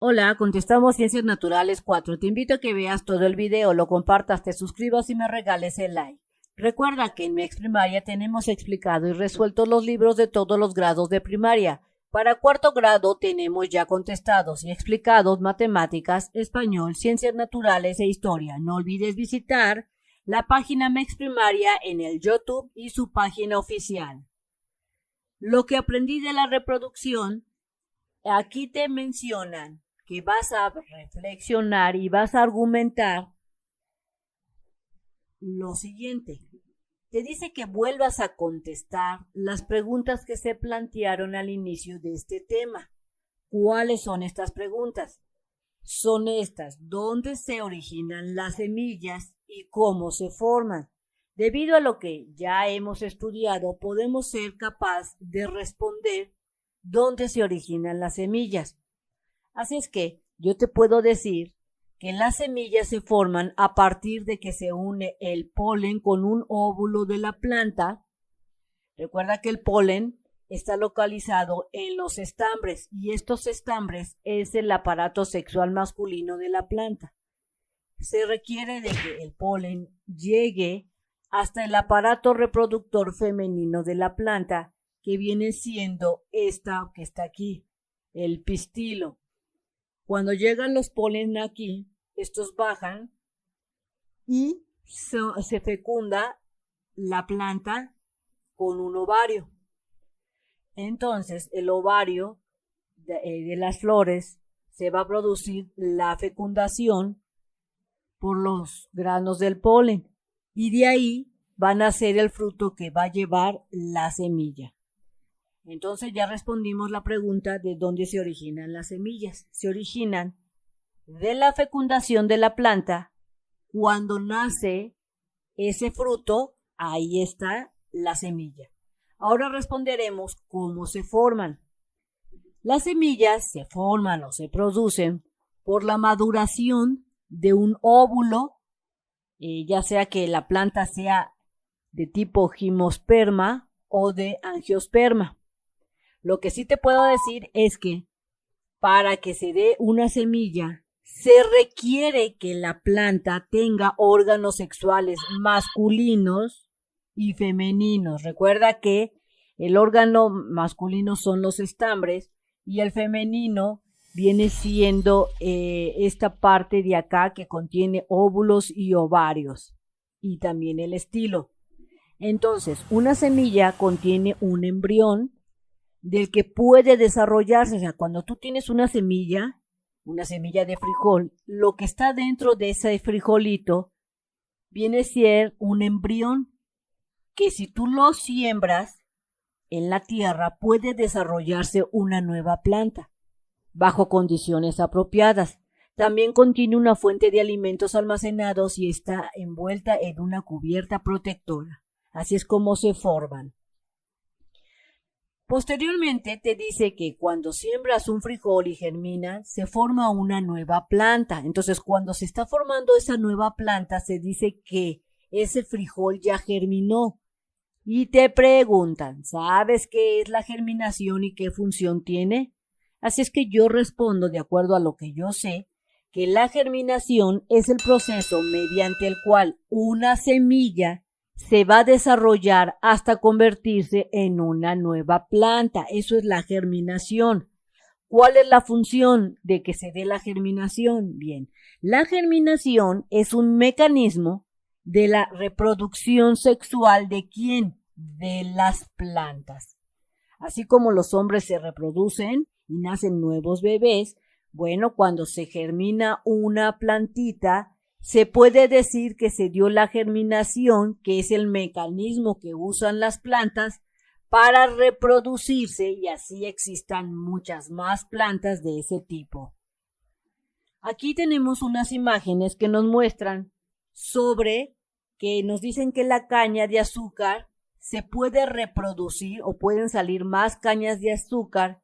Hola, contestamos Ciencias Naturales 4. Te invito a que veas todo el video, lo compartas, te suscribas y me regales el like. Recuerda que en Mex Primaria tenemos explicado y resuelto los libros de todos los grados de primaria. Para cuarto grado tenemos ya contestados y explicados matemáticas, español, ciencias naturales e historia. No olvides visitar la página Mex Primaria en el YouTube y su página oficial. Lo que aprendí de la reproducción, aquí te mencionan que vas a reflexionar y vas a argumentar lo siguiente. Te dice que vuelvas a contestar las preguntas que se plantearon al inicio de este tema. ¿Cuáles son estas preguntas? Son estas: ¿dónde se originan las semillas y cómo se forman? Debido a lo que ya hemos estudiado, podemos ser capaces de responder dónde se originan las semillas. Así es que yo te puedo decir que las semillas se forman a partir de que se une el polen con un óvulo de la planta. Recuerda que el polen está localizado en los estambres y estos estambres es el aparato sexual masculino de la planta. Se requiere de que el polen llegue hasta el aparato reproductor femenino de la planta, que viene siendo esta que está aquí, el pistilo. Cuando llegan los polen aquí, estos bajan y se fecunda la planta con un ovario. Entonces, el ovario de las flores se va a producir la fecundación por los granos del polen y de ahí va a nacer el fruto que va a llevar la semilla. Entonces ya respondimos la pregunta de dónde se originan las semillas. Se originan de la fecundación de la planta. Cuando nace ese fruto, ahí está la semilla. Ahora responderemos cómo se forman. Las semillas se forman o se producen por la maduración de un óvulo, ya sea que la planta sea de tipo gimnosperma o de angiosperma. Lo que sí te puedo decir es que para que se dé una semilla, se requiere que la planta tenga órganos sexuales masculinos y femeninos. Recuerda que el órgano masculino son los estambres y el femenino viene siendo esta parte de acá que contiene óvulos y ovarios y también el estilo. Entonces, una semilla contiene un embrión del que puede desarrollarse. O sea, cuando tú tienes una semilla de frijol, lo que está dentro de ese frijolito viene a ser un embrión que si tú lo siembras en la tierra puede desarrollarse una nueva planta bajo condiciones apropiadas. También contiene una fuente de alimentos almacenados y está envuelta en una cubierta protectora. Así es como se forman. Posteriormente te dice que cuando siembras un frijol y germina, se forma una nueva planta. Entonces, cuando se está formando esa nueva planta, se dice que ese frijol ya germinó. Y te preguntan, ¿sabes qué es la germinación y qué función tiene? Así es que yo respondo de acuerdo a lo que yo sé, que la germinación es el proceso mediante el cual una semilla se va a desarrollar hasta convertirse en una nueva planta. Eso es la germinación. ¿Cuál es la función de que se dé la germinación? Bien, la germinación es un mecanismo de la reproducción sexual ¿de quién? De las plantas. Así como los hombres se reproducen y nacen nuevos bebés, bueno, cuando se germina una plantita, se puede decir que se dio la germinación, que es el mecanismo que usan las plantas para reproducirse y así existan muchas más plantas de ese tipo. Aquí tenemos unas imágenes que nos muestran sobre que nos dicen que la caña de azúcar se puede reproducir o pueden salir más cañas de azúcar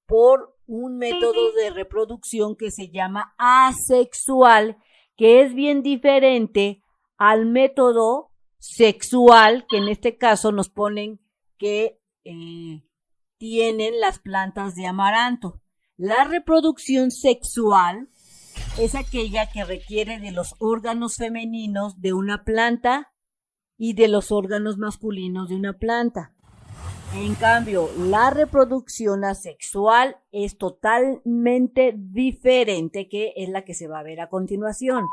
por un método de reproducción que se llama asexual, que es bien diferente al método sexual, que en este caso nos ponen que tienen las plantas de amaranto. La reproducción sexual es aquella que requiere de los órganos femeninos de una planta y de los órganos masculinos de una planta. En cambio, la reproducción asexual es totalmente diferente, que es la que se va a ver a continuación.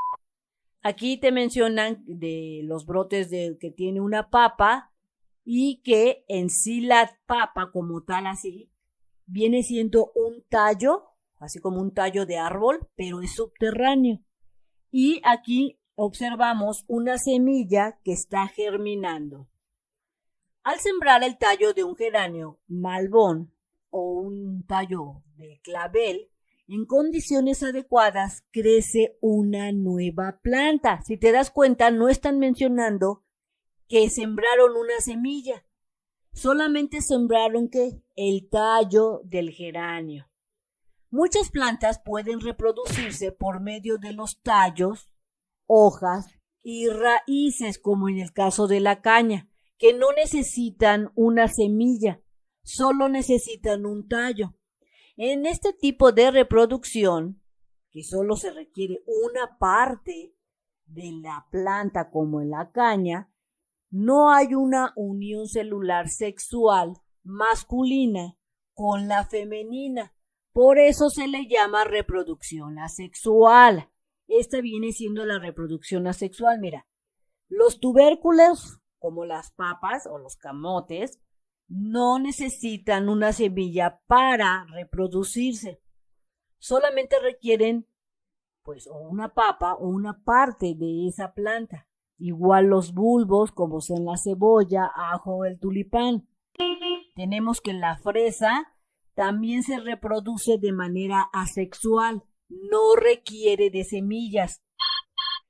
Aquí te mencionan de los brotes que tiene una papa y que en sí la papa como tal así viene siendo un tallo, así como un tallo de árbol, pero es subterráneo. Y aquí observamos una semilla que está germinando. Al sembrar el tallo de un geranio malvón o un tallo de clavel, en condiciones adecuadas crece una nueva planta. Si te das cuenta, no están mencionando que sembraron una semilla, solamente sembraron el tallo del geranio. Muchas plantas pueden reproducirse por medio de los tallos, hojas y raíces, como en el caso de la caña, que no necesitan una semilla, solo necesitan un tallo. En este tipo de reproducción, que solo se requiere una parte de la planta como en la caña, no hay una unión celular sexual masculina con la femenina. Por eso se le llama reproducción asexual. Esta viene siendo la reproducción asexual. Mira, los tubérculos, como las papas o los camotes, no necesitan una semilla para reproducirse. Solamente requieren, pues, o una papa o una parte de esa planta. Igual los bulbos, como son la cebolla, ajo, el tulipán. Tenemos que la fresa también se reproduce de manera asexual, no requiere de semillas.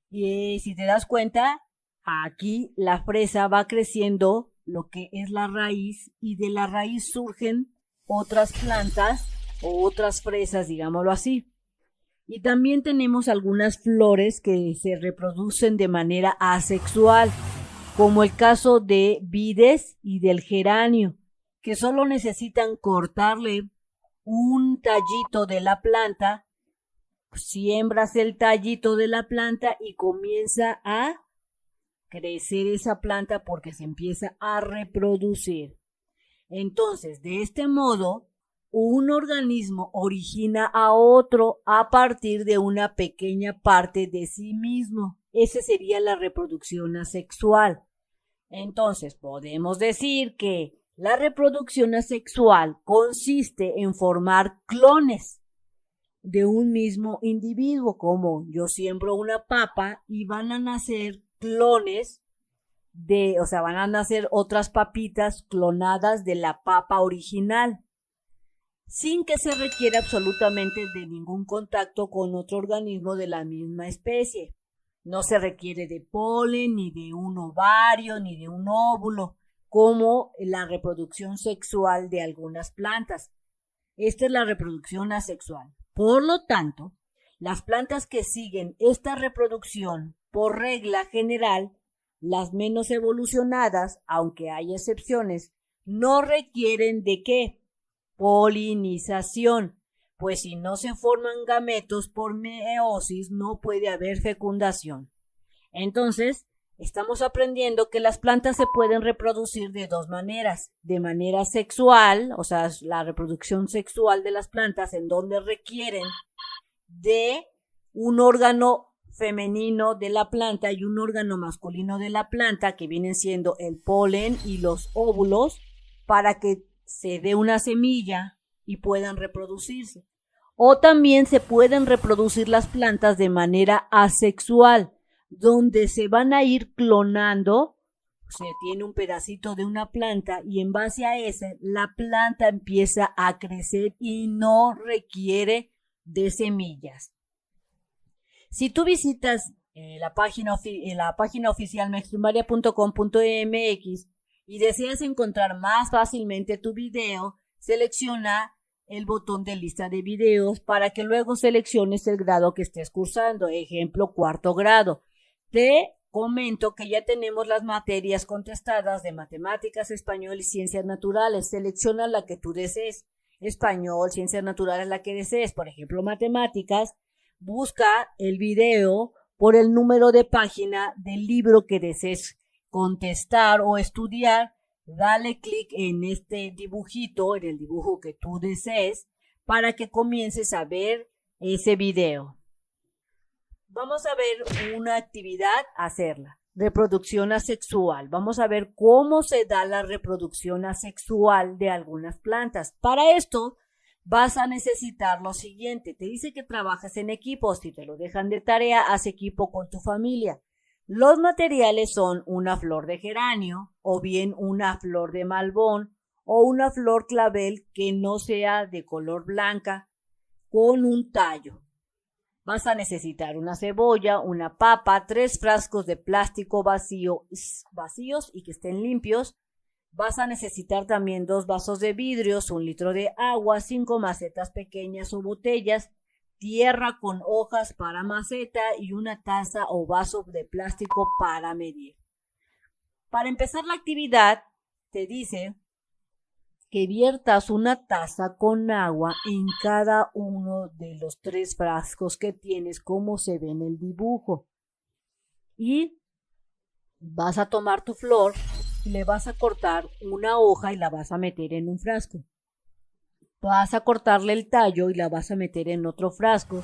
Y si te das cuenta, aquí la fresa va creciendo lo que es la raíz, y de la raíz surgen otras plantas o otras fresas, digámoslo así. Y también tenemos algunas flores que se reproducen de manera asexual, como el caso de vides y del geranio, que solo necesitan cortarle un tallito de la planta, siembras el tallito de la planta y comienza a crecer esa planta porque se empieza a reproducir. Entonces, de este modo, un organismo origina a otro a partir de una pequeña parte de sí mismo. Esa sería la reproducción asexual. Entonces, podemos decir que la reproducción asexual consiste en formar clones de un mismo individuo, como yo siembro una papa y van a nacer clones van a nacer otras papitas clonadas de la papa original, sin que se requiera absolutamente de ningún contacto con otro organismo de la misma especie. No se requiere de polen, ni de un ovario, ni de un óvulo, como la reproducción sexual de algunas plantas. Esta es la reproducción asexual. Por lo tanto, las plantas que siguen esta reproducción, por regla general, las menos evolucionadas, aunque hay excepciones, no requieren de ¿qué? Polinización, pues si no se forman gametos por meiosis no puede haber fecundación. Entonces, estamos aprendiendo que las plantas se pueden reproducir de dos maneras: de manera sexual, o sea, la reproducción sexual de las plantas, en donde requieren de un órgano femenino de la planta y un órgano masculino de la planta, que vienen siendo el polen y los óvulos, para que se dé una semilla y puedan reproducirse. O también se pueden reproducir las plantas de manera asexual, donde se van a ir clonando. Se tiene un pedacito de una planta y en base a ese la planta empieza a crecer y no requiere de semillas. Si tú visitas la página oficial mexprimaria.com.mx y deseas encontrar más fácilmente tu video, selecciona el botón de lista de videos para que luego selecciones el grado que estés cursando. Ejemplo, 4º grado. Te comento que ya tenemos las materias contestadas de matemáticas, español y ciencias naturales. Selecciona la que tú desees. español, ciencias naturales, la que desees, por ejemplo, matemáticas, busca el video por el número de página del libro que desees contestar o estudiar, dale clic en este dibujito, en el dibujo que tú desees, para que comiences a ver ese video. Vamos a ver una actividad, hacerla. Reproducción asexual. Vamos a ver cómo se da la reproducción asexual de algunas plantas. Para esto vas a necesitar lo siguiente. Te dice que trabajes en equipo. Si te lo dejan de tarea, haz equipo con tu familia. Los materiales son una flor de geranio o bien una flor de malbón o una flor clavel que no sea de color blanca con un tallo. Vas a necesitar una cebolla, una papa, 3 frascos de plástico vacíos y que estén limpios. Vas a necesitar también 2 vasos de vidrios, 1 litro de agua, 5 macetas pequeñas o botellas, tierra con hojas para maceta y una taza o vaso de plástico para medir. Para empezar la actividad, te dice que viertas una taza con agua en cada uno de los 3 frascos que tienes, como se ve en el dibujo. Y vas a tomar tu flor y le vas a cortar una hoja y la vas a meter en un frasco. Vas a cortarle el tallo y la vas a meter en otro frasco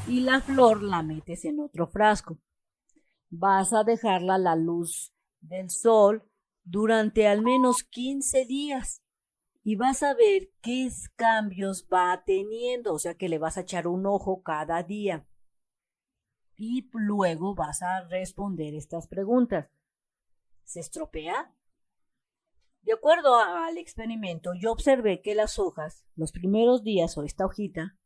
y la flor la metes en otro frasco. Vas a dejarla a la luz del sol durante al menos 15 días. Y vas a ver qué cambios va teniendo, o sea que le vas a echar un ojo cada día. Y luego vas a responder estas preguntas. ¿Se estropea? De acuerdo al experimento, yo observé que las hojas, los primeros días o esta hojita,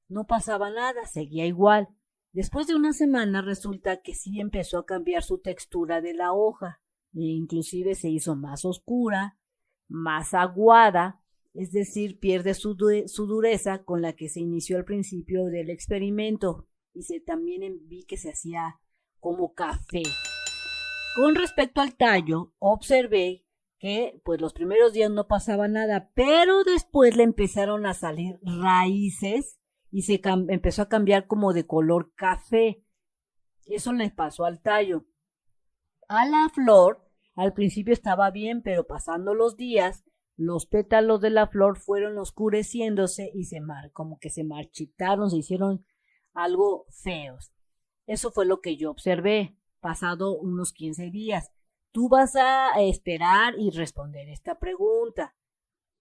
no pasaba nada, seguía igual. Después de una semana resulta que sí empezó a cambiar su textura de la hoja. E inclusive se hizo más oscura, más aguada, es decir, pierde su dureza con la que se inició al principio del experimento y también vi que se hacía como café. Con respecto al tallo, observé que pues los primeros días no pasaba nada, pero después le empezaron a salir raíces y se empezó a cambiar como de color café. Eso le pasó al tallo. A la flor al principio estaba bien, pero pasando los días, los pétalos de la flor fueron oscureciéndose y como que se marchitaron, se hicieron algo feos. Eso fue lo que yo observé, pasado unos 15 días. Tú vas a esperar y responder esta pregunta.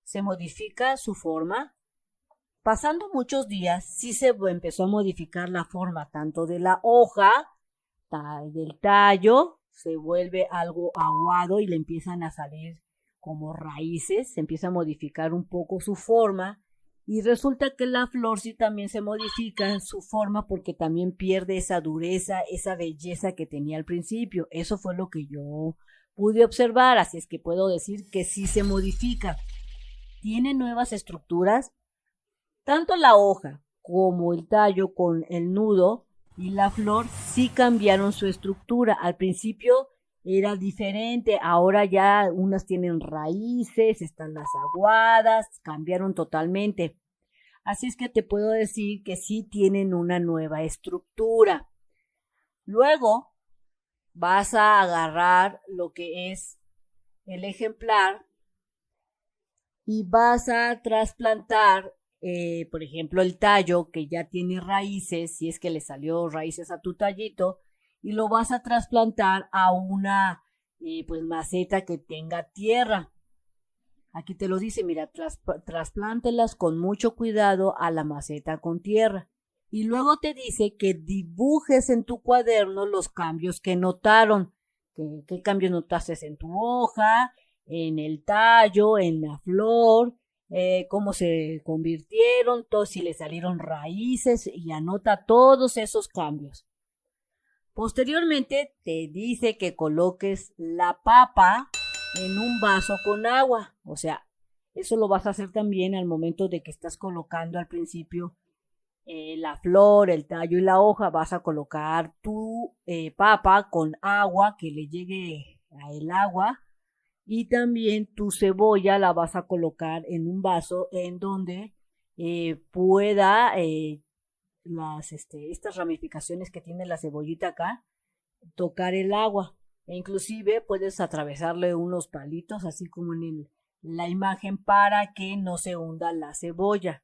¿Se modifica su forma? Pasando muchos días, sí se empezó a modificar la forma tanto de la hoja, del tallo, se vuelve algo aguado y le empiezan a salir como raíces, se empieza a modificar un poco su forma y resulta que la flor sí también se modifica su forma porque también pierde esa dureza, esa belleza que tenía al principio. Eso fue lo que yo pude observar, así es que puedo decir que sí se modifica. Tiene nuevas estructuras, tanto la hoja como el tallo con el nudo y la flor sí cambiaron su estructura. Al principio era diferente, ahora ya unas tienen raíces, están las aguadas, cambiaron totalmente. Así es que te puedo decir que sí tienen una nueva estructura. Luego vas a agarrar lo que es el ejemplar y vas a trasplantar por ejemplo, el tallo que ya tiene raíces, si es que le salió raíces a tu tallito, y lo vas a trasplantar a una pues maceta que tenga tierra. Aquí te lo dice, mira, trasplántelas con mucho cuidado a la maceta con tierra. Y luego te dice que dibujes en tu cuaderno los cambios que notaron. ¿Qué cambios notaste en tu hoja, en el tallo, en la flor? Cómo se convirtieron, si le salieron raíces y anota todos esos cambios. Posteriormente te dice que coloques la papa en un vaso con agua, o sea, eso lo vas a hacer también al momento de que estás colocando al principio la flor, el tallo y la hoja. Vas a colocar tu papa con agua, que le llegue a el agua Y también tu cebolla la vas a colocar en un vaso en donde pueda estas ramificaciones que tiene la cebollita acá tocar el agua. E inclusive puedes atravesarle unos palitos, así como en la imagen, para que no se hunda la cebolla.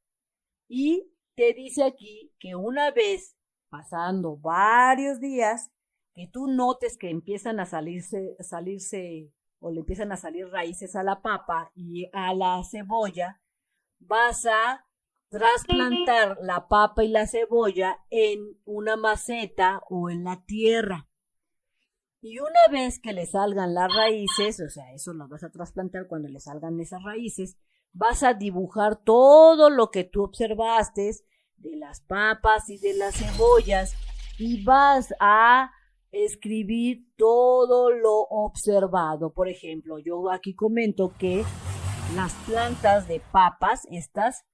Y te dice aquí que una vez pasando varios días, que tú notes que empiezan a salirse o le empiezan a salir raíces a la papa y a la cebolla, vas a trasplantar la papa y la cebolla en una maceta o en la tierra. Y una vez que le salgan las raíces, o sea, eso lo vas a trasplantar cuando le salgan esas raíces, vas a dibujar todo lo que tú observaste de las papas y de las cebollas y vas a escribir todo lo observado. Por ejemplo, yo aquí comento que las plantas de papas, estas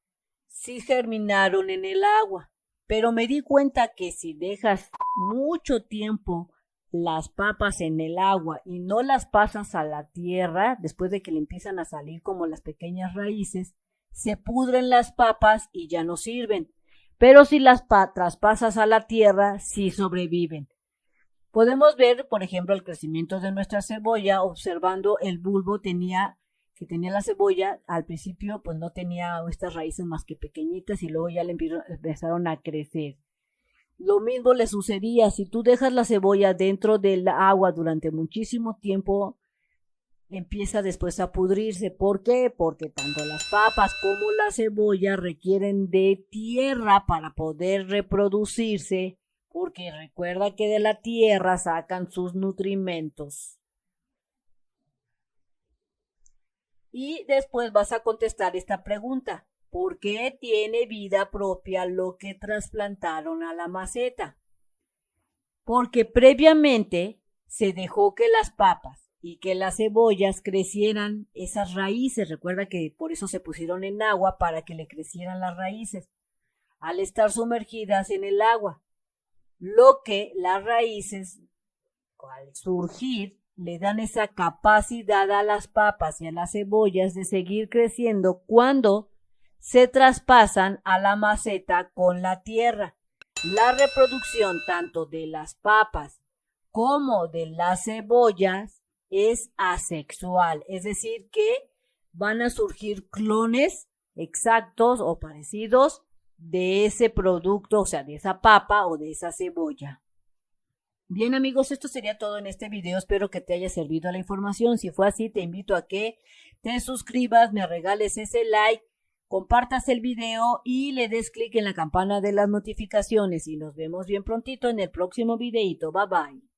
sí germinaron en el agua, pero me di cuenta que si dejas mucho tiempo las papas en el agua y no las pasas a la tierra, después de que le empiezan a salir como las pequeñas raíces, se pudren las papas y ya no sirven. Pero si las traspasas a la tierra, sí sobreviven. Podemos ver, por ejemplo, el crecimiento de nuestra cebolla observando el bulbo que tenía la cebolla. Al principio pues no tenía estas raíces más que pequeñitas y luego ya le empezaron a crecer. Lo mismo le sucedía si tú dejas la cebolla dentro del agua durante muchísimo tiempo, empieza después a pudrirse. ¿Por qué? Porque tanto las papas como la cebolla requieren de tierra para poder reproducirse, porque recuerda que de la tierra sacan sus nutrimentos. Y después vas a contestar esta pregunta. ¿Por qué tiene vida propia lo que trasplantaron a la maceta? Porque previamente se dejó que las papas y que las cebollas crecieran esas raíces. Recuerda que por eso se pusieron en agua, para que le crecieran las raíces. Al estar sumergidas en el agua, lo que las raíces, al surgir, le dan esa capacidad a las papas y a las cebollas de seguir creciendo cuando se traspasan a la maceta con la tierra. La reproducción tanto de las papas como de las cebollas es asexual, es decir que van a surgir clones exactos o parecidos de ese producto, o sea, de esa papa o de esa cebolla. Bien amigos, esto sería todo en este video. Espero que te haya servido la información. Si fue así, te invito a que te suscribas, me regales ese like, compartas el video y le des clic en la campana de las notificaciones. Y nos vemos bien prontito en el próximo videito. Bye bye.